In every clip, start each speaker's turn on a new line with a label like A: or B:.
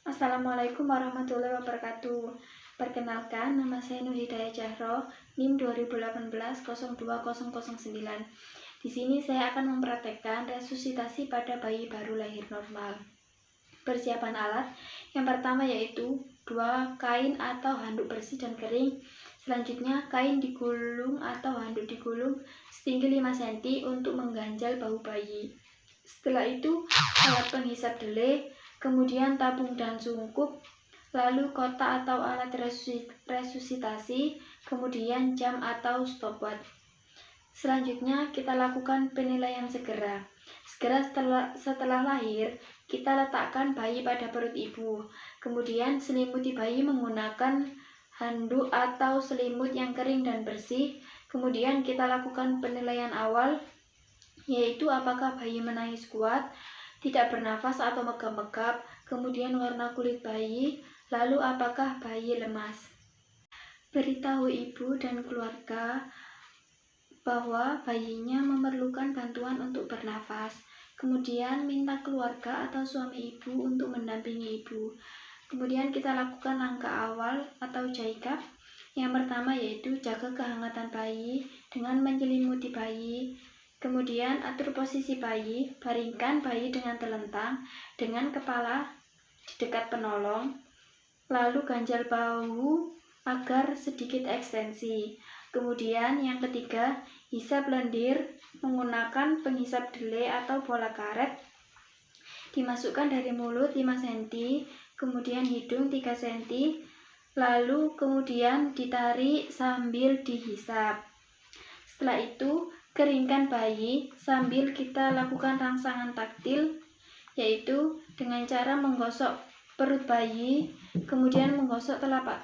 A: Assalamualaikum warahmatullahi wabarakatuh. Perkenalkan, nama saya Nur Hidayah Jahro, NIM 2018-02009. Di sini saya akan mempraktekkan resusitasi pada bayi baru lahir normal. Persiapan alat yang pertama yaitu 2 kain atau handuk bersih dan kering. Selanjutnya kain digulung atau handuk digulung setinggi 5 cm untuk mengganjal bahu bayi. Setelah itu alat penghisap dele, kemudian tabung dan sungkup, lalu kotak atau alat resusitasi, kemudian jam atau stopwatch. Selanjutnya kita lakukan penilaian segera. Setelah lahir, kita letakkan bayi pada perut ibu. Kemudian selimuti bayi menggunakan handuk atau selimut yang kering dan bersih. Kemudian kita lakukan penilaian awal, yaitu apakah bayi menangis kuat, tidak bernafas atau megap-megap, kemudian warna kulit bayi, lalu apakah bayi lemas. Beritahu ibu dan keluarga bahwa bayinya memerlukan bantuan untuk bernafas. Kemudian minta keluarga atau suami ibu untuk mendampingi ibu. Kemudian kita lakukan langkah awal atau jaikap. Yang pertama yaitu jaga kehangatan bayi dengan menyelimuti bayi. Kemudian atur posisi bayi, baringkan bayi dengan telentang dengan kepala di dekat penolong. Lalu ganjal bahu agar sedikit ekstensi. Kemudian yang ketiga, hisap lendir menggunakan penghisap dele atau bola karet. Dimasukkan dari mulut 5 cm, kemudian hidung 3 cm, lalu kemudian ditarik sambil dihisap. Setelah itu, keringkan bayi sambil kita lakukan rangsangan taktil, yaitu dengan cara menggosok perut bayi, kemudian menggosok telapak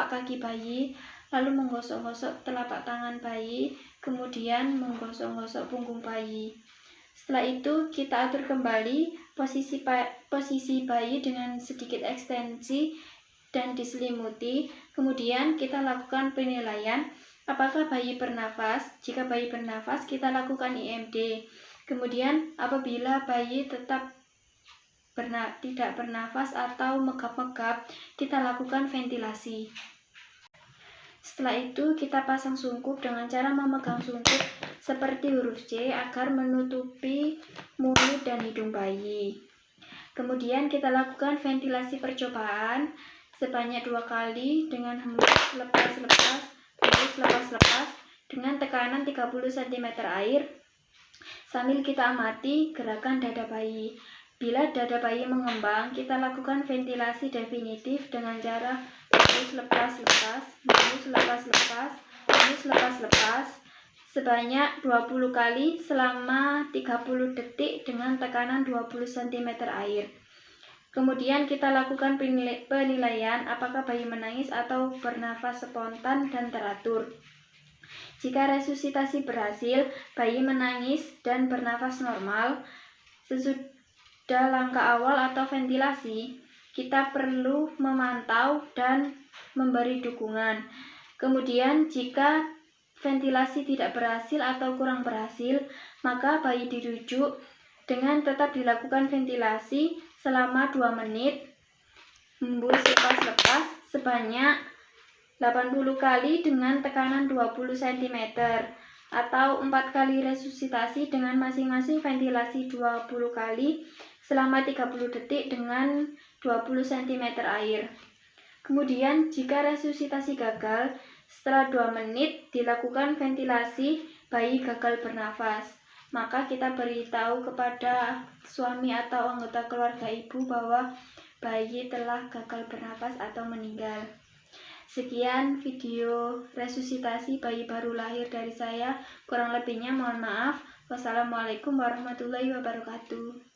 A: kaki bayi, lalu menggosok-gosok telapak tangan bayi, kemudian menggosok-gosok punggung bayi. Setelah itu kita atur kembali posisi bayi dengan sedikit ekstensi dan diselimuti. Kemudian kita lakukan penilaian apakah bayi bernafas. Jika bayi bernafas, kita lakukan IMD. Kemudian apabila bayi tetap tidak bernafas atau megap-megap, kita lakukan ventilasi. Setelah itu kita pasang sungkup dengan cara memegang sungkup seperti huruf C agar menutupi mulut dan hidung bayi. Kemudian kita lakukan ventilasi percobaan sebanyak 2 kali dengan hembus lepas-lepas, hembus lepas-lepas dengan tekanan 30 cm air sambil kita amati gerakan dada bayi. Bila dada bayi mengembang, kita lakukan ventilasi definitif dengan cara hembus lepas-lepas, hembus lepas-lepas, hembus lepas-lepas sebanyak 20 kali selama 30 detik dengan tekanan 20 cm air. Kemudian kita lakukan penilaian apakah bayi menangis atau bernafas spontan dan teratur. Jika resusitasi berhasil, bayi menangis dan bernafas normal. Sesudah langkah awal atau ventilasi, kita perlu memantau dan memberi dukungan. Kemudian jika ventilasi tidak berhasil atau kurang berhasil, maka bayi dirujuk dengan tetap dilakukan ventilasi selama 2 menit, hembus lepas-lepas sebanyak 80 kali dengan tekanan 20 cm atau 4 kali resusitasi dengan masing-masing ventilasi 20 kali selama 30 detik dengan 20 cm air. Kemudian jika resusitasi gagal, setelah 2 menit dilakukan ventilasi, bayi gagal bernafas, maka kita beritahu kepada suami atau anggota keluarga ibu bahwa bayi telah gagal bernafas atau meninggal. Sekian video resusitasi bayi baru lahir dari saya, kurang lebihnya mohon maaf. Wassalamualaikum warahmatullahi wabarakatuh.